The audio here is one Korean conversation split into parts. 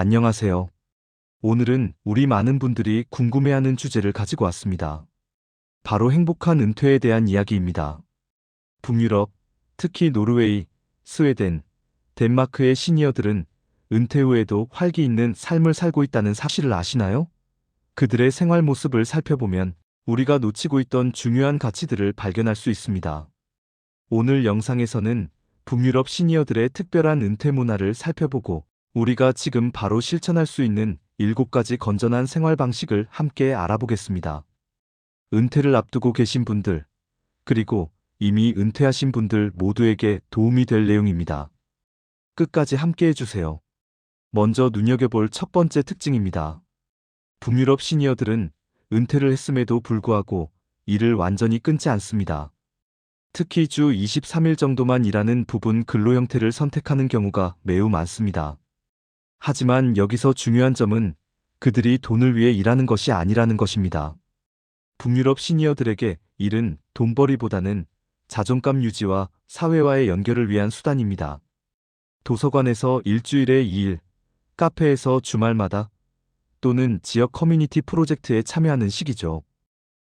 안녕하세요. 오늘은 우리 많은 분들이 궁금해하는 주제를 가지고 왔습니다. 바로 행복한 은퇴에 대한 이야기입니다. 북유럽, 특히 노르웨이, 스웨덴, 덴마크의 시니어들은 은퇴 후에도 활기 있는 삶을 살고 있다는 사실을 아시나요? 그들의 생활 모습을 살펴보면 우리가 놓치고 있던 중요한 가치들을 발견할 수 있습니다. 오늘 영상에서는 북유럽 시니어들의 특별한 은퇴 문화를 살펴보고 우리가 지금 바로 실천할 수 있는 7가지 건전한 생활 방식을 함께 알아보겠습니다. 은퇴를 앞두고 계신 분들, 그리고 이미 은퇴하신 분들 모두에게 도움이 될 내용입니다. 끝까지 함께 해주세요. 먼저 눈여겨볼 첫 번째 특징입니다. 북유럽 시니어들은 은퇴를 했음에도 불구하고 일을 완전히 끊지 않습니다. 특히 주 23일 정도만 일하는 부분 근로 형태를 선택하는 경우가 매우 많습니다. 하지만 여기서 중요한 점은 그들이 돈을 위해 일하는 것이 아니라는 것입니다. 북유럽 시니어들에게 일은 돈벌이보다는 자존감 유지와 사회와의 연결을 위한 수단입니다. 도서관에서 일주일에 2일, 카페에서 주말마다 또는 지역 커뮤니티 프로젝트에 참여하는 시기죠.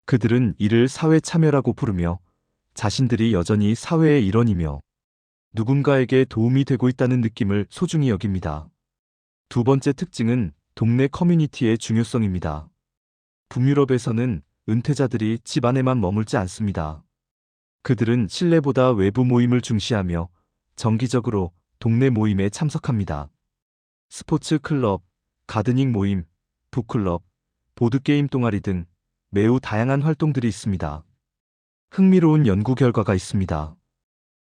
그들은 이를 사회 참여라고 부르며 자신들이 여전히 사회의 일원이며 누군가에게 도움이 되고 있다는 느낌을 소중히 여깁니다. 두 번째 특징은 동네 커뮤니티의 중요성입니다. 북유럽에서는 은퇴자들이 집 안에만 머물지 않습니다. 그들은 실내보다 외부 모임을 중시하며 정기적으로 동네 모임에 참석합니다. 스포츠 클럽, 가드닝 모임, 북클럽, 보드게임 동아리 등 매우 다양한 활동들이 있습니다. 흥미로운 연구 결과가 있습니다.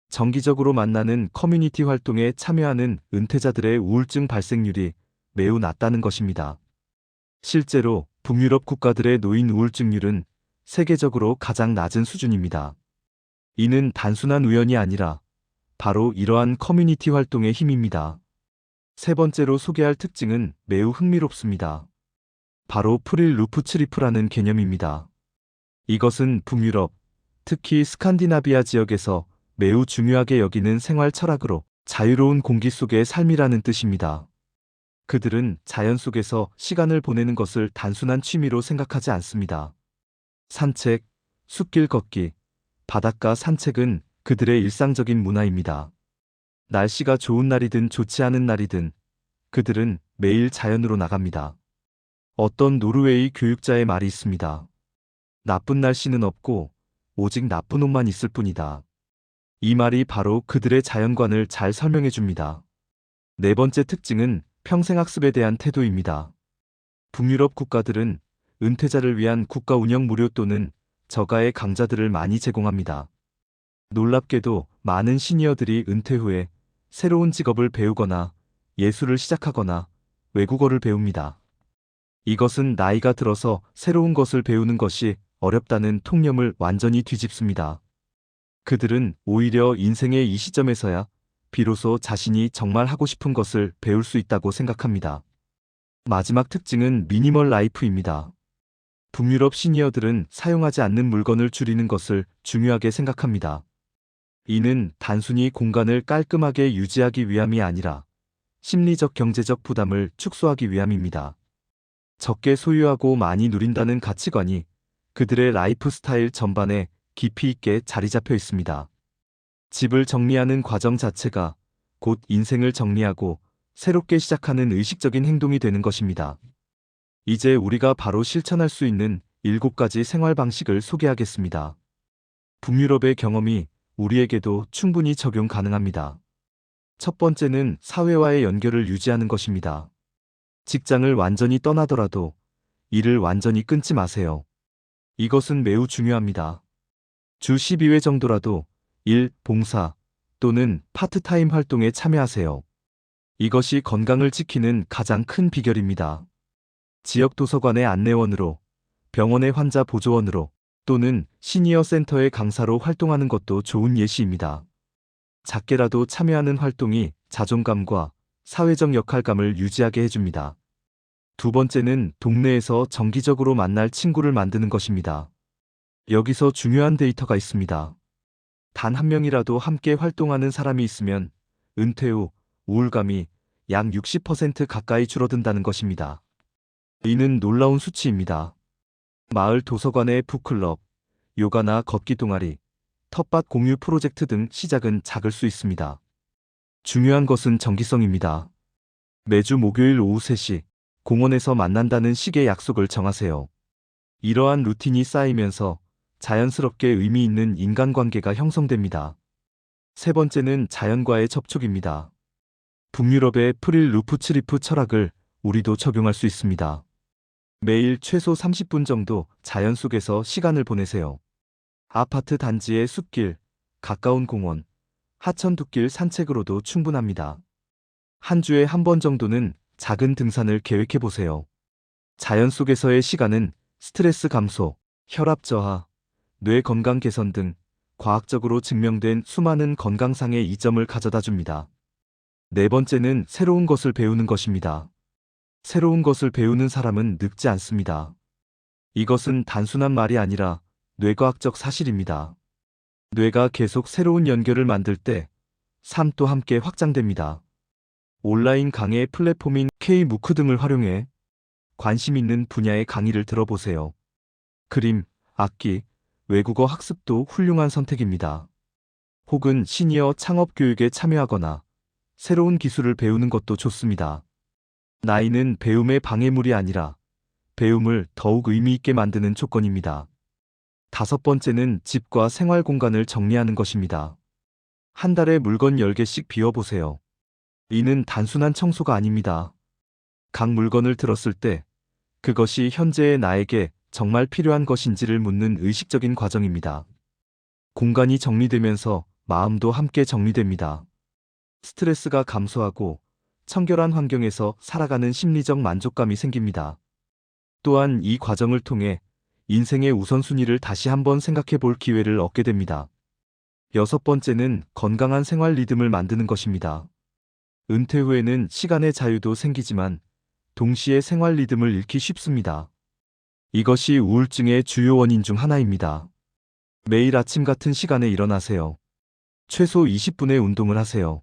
정기적으로 만나는 커뮤니티 활동에 참여하는 은퇴자들의 우울증 발생률이 매우 낮다는 것입니다. 실제로 북유럽 국가들의 노인 우울증률은 세계적으로 가장 낮은 수준입니다. 이는 단순한 우연이 아니라 바로 이러한 커뮤니티 활동의 힘입니다. 세 번째로 소개할 특징은 매우 흥미롭습니다. 바로 프릴 루프 트리프라는 개념입니다. 이것은 북유럽, 특히 스칸디나비아 지역에서 매우 중요하게 여기는 생활 철학으로 자유로운 공기 속의 삶이라는 뜻입니다. 그들은 자연 속에서 시간을 보내는 것을 단순한 취미로 생각하지 않습니다. 산책, 숲길 걷기, 바닷가 산책은 그들의 일상적인 문화입니다. 날씨가 좋은 날이든 좋지 않은 날이든 그들은 매일 자연으로 나갑니다. 어떤 노르웨이 교육자의 말이 있습니다. 나쁜 날씨는 없고 오직 나쁜 옷만 있을 뿐이다. 이 말이 바로 그들의 자연관을 잘 설명해 줍니다. 네 번째 특징은 평생학습에 대한 태도입니다. 북유럽 국가들은 은퇴자를 위한 국가 운영 무료 또는 저가의 강좌들을 많이 제공합니다. 놀랍게도 많은 시니어들이 은퇴 후에 새로운 직업을 배우거나 예술을 시작하거나 외국어를 배웁니다. 이것은 나이가 들어서 새로운 것을 배우는 것이 어렵다는 통념을 완전히 뒤집습니다. 그들은 오히려 인생의 이 시점에서야 비로소 자신이 정말 하고 싶은 것을 배울 수 있다고 생각합니다. 마지막 특징은 미니멀 라이프입니다. 북유럽 시니어들은 사용하지 않는 물건을 줄이는 것을 중요하게 생각합니다. 이는 단순히 공간을 깔끔하게 유지하기 위함이 아니라 심리적 경제적 부담을 축소하기 위함입니다. 적게 소유하고 많이 누린다는 가치관이 그들의 라이프 스타일 전반에 깊이 있게 자리 잡혀 있습니다. 집을 정리하는 과정 자체가 곧 인생을 정리하고 새롭게 시작하는 의식적인 행동이 되는 것입니다. 이제 우리가 바로 실천할 수 있는 7가지 생활 방식을 소개하겠습니다. 북유럽의 경험이 우리에게도 충분히 적용 가능합니다. 첫 번째는 사회와의 연결을 유지하는 것입니다. 직장을 완전히 떠나더라도 일을 완전히 끊지 마세요. 이것은 매우 중요합니다. 주 12회 정도라도 일, 봉사 또는 파트타임 활동에 참여하세요. 이것이 건강을 지키는 가장 큰 비결입니다. 지역 도서관의 안내원으로, 병원의 환자 보조원으로 또는 시니어 센터의 강사로 활동하는 것도 좋은 예시입니다. 작게라도 참여하는 활동이 자존감과 사회적 역할감을 유지하게 해줍니다. 두 번째는 동네에서 정기적으로 만날 친구를 만드는 것입니다. 여기서 중요한 데이터가 있습니다. 단 한 명이라도 함께 활동하는 사람이 있으면 은퇴 후 우울감이 약 60% 가까이 줄어든다는 것입니다. 이는 놀라운 수치입니다. 마을 도서관의 북클럽, 요가나 걷기 동아리, 텃밭 공유 프로젝트 등 시작은 작을 수 있습니다. 중요한 것은 정기성입니다. 매주 목요일 오후 3시, 공원에서 만난다는 식의 약속을 정하세요. 이러한 루틴이 쌓이면서 자연스럽게 의미 있는 인간관계가 형성됩니다. 세 번째는 자연과의 접촉입니다. 북유럽의 프릴 루프츠리프 철학을 우리도 적용할 수 있습니다. 매일 최소 30분 정도 자연 속에서 시간을 보내세요. 아파트 단지의 숲길, 가까운 공원, 하천둑길 산책으로도 충분합니다. 한 주에 한 번 정도는 작은 등산을 계획해 보세요. 자연 속에서의 시간은 스트레스 감소, 혈압 저하, 뇌 건강 개선 등 과학적으로 증명된 수많은 건강상의 이점을 가져다 줍니다. 네 번째는 새로운 것을 배우는 것입니다. 새로운 것을 배우는 사람은 늙지 않습니다. 이것은 단순한 말이 아니라 뇌과학적 사실입니다. 뇌가 계속 새로운 연결을 만들 때 삶도 함께 확장됩니다. 온라인 강의 플랫폼인 K-무크 등을 활용해 관심 있는 분야의 강의를 들어보세요. 그림, 악기, 외국어 학습도 훌륭한 선택입니다. 혹은 시니어 창업 교육에 참여하거나 새로운 기술을 배우는 것도 좋습니다. 나이는 배움의 방해물이 아니라 배움을 더욱 의미 있게 만드는 조건입니다. 다섯 번째는 집과 생활 공간을 정리하는 것입니다. 한 달에 물건 10개씩 비워보세요. 이는 단순한 청소가 아닙니다. 각 물건을 들었을 때 그것이 현재의 나에게 정말 필요한 것인지를 묻는 의식적인 과정입니다. 공간이 정리되면서 마음도 함께 정리됩니다. 스트레스가 감소하고 청결한 환경에서 살아가는 심리적 만족감이 생깁니다. 또한 이 과정을 통해 인생의 우선순위를 다시 한번 생각해 볼 기회를 얻게 됩니다. 여섯 번째는 건강한 생활 리듬을 만드는 것입니다. 은퇴 후에는 시간의 자유도 생기지만 동시에 생활 리듬을 잃기 쉽습니다. 이것이 우울증의 주요 원인 중 하나입니다. 매일 아침 같은 시간에 일어나세요. 최소 20분의 운동을 하세요.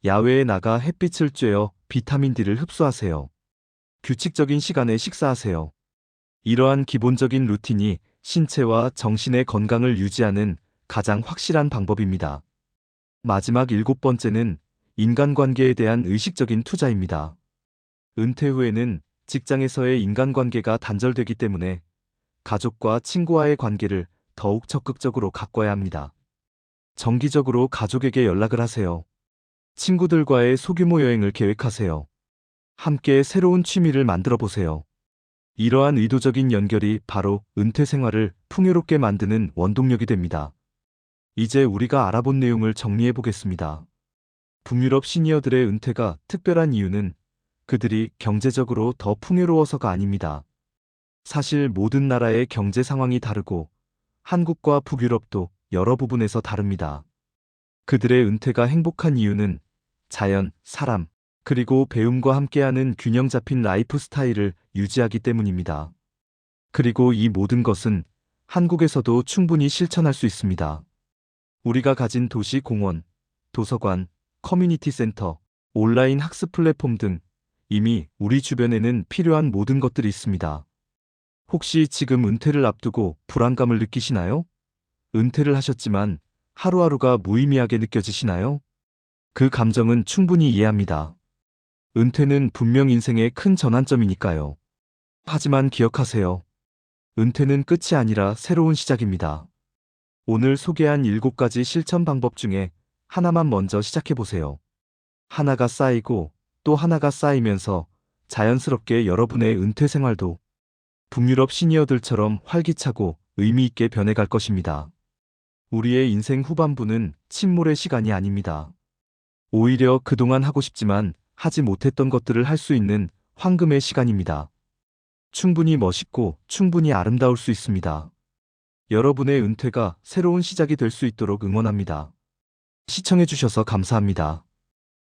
야외에 나가 햇빛을 쬐어 비타민 D를 흡수하세요. 규칙적인 시간에 식사하세요. 이러한 기본적인 루틴이 신체와 정신의 건강을 유지하는 가장 확실한 방법입니다. 마지막 7번째는 인간관계에 대한 의식적인 투자입니다. 은퇴 후에는 직장에서의 인간관계가 단절되기 때문에 가족과 친구와의 관계를 더욱 적극적으로 가꿔야 합니다. 정기적으로 가족에게 연락을 하세요. 친구들과의 소규모 여행을 계획하세요. 함께 새로운 취미를 만들어 보세요. 이러한 의도적인 연결이 바로 은퇴 생활을 풍요롭게 만드는 원동력이 됩니다. 이제 우리가 알아본 내용을 정리해 보겠습니다. 북유럽 시니어들의 은퇴가 특별한 이유는 그들이 경제적으로 더 풍요로워서가 아닙니다. 사실 모든 나라의 경제 상황이 다르고 한국과 북유럽도 여러 부분에서 다릅니다. 그들의 은퇴가 행복한 이유는 자연, 사람, 그리고 배움과 함께하는 균형 잡힌 라이프 스타일을 유지하기 때문입니다. 그리고 이 모든 것은 한국에서도 충분히 실천할 수 있습니다. 우리가 가진 도시 공원, 도서관, 커뮤니티 센터, 온라인 학습 플랫폼 등 이미 우리 주변에는 필요한 모든 것들이 있습니다. 혹시 지금 은퇴를 앞두고 불안감을 느끼시나요? 은퇴를 하셨지만 하루하루가 무의미하게 느껴지시나요? 그 감정은 충분히 이해합니다. 은퇴는 분명 인생의 큰 전환점이니까요. 하지만 기억하세요. 은퇴는 끝이 아니라 새로운 시작입니다. 오늘 소개한 7가지 실천 방법 중에 하나만 먼저 시작해보세요. 하나가 쌓이고 또 하나가 쌓이면서 자연스럽게 여러분의 은퇴 생활도 북유럽 시니어들처럼 활기차고 의미 있게 변해갈 것입니다. 우리의 인생 후반부는 침몰의 시간이 아닙니다. 오히려 그동안 하고 싶지만 하지 못했던 것들을 할 수 있는 황금의 시간입니다. 충분히 멋있고 충분히 아름다울 수 있습니다. 여러분의 은퇴가 새로운 시작이 될 수 있도록 응원합니다. 시청해주셔서 감사합니다.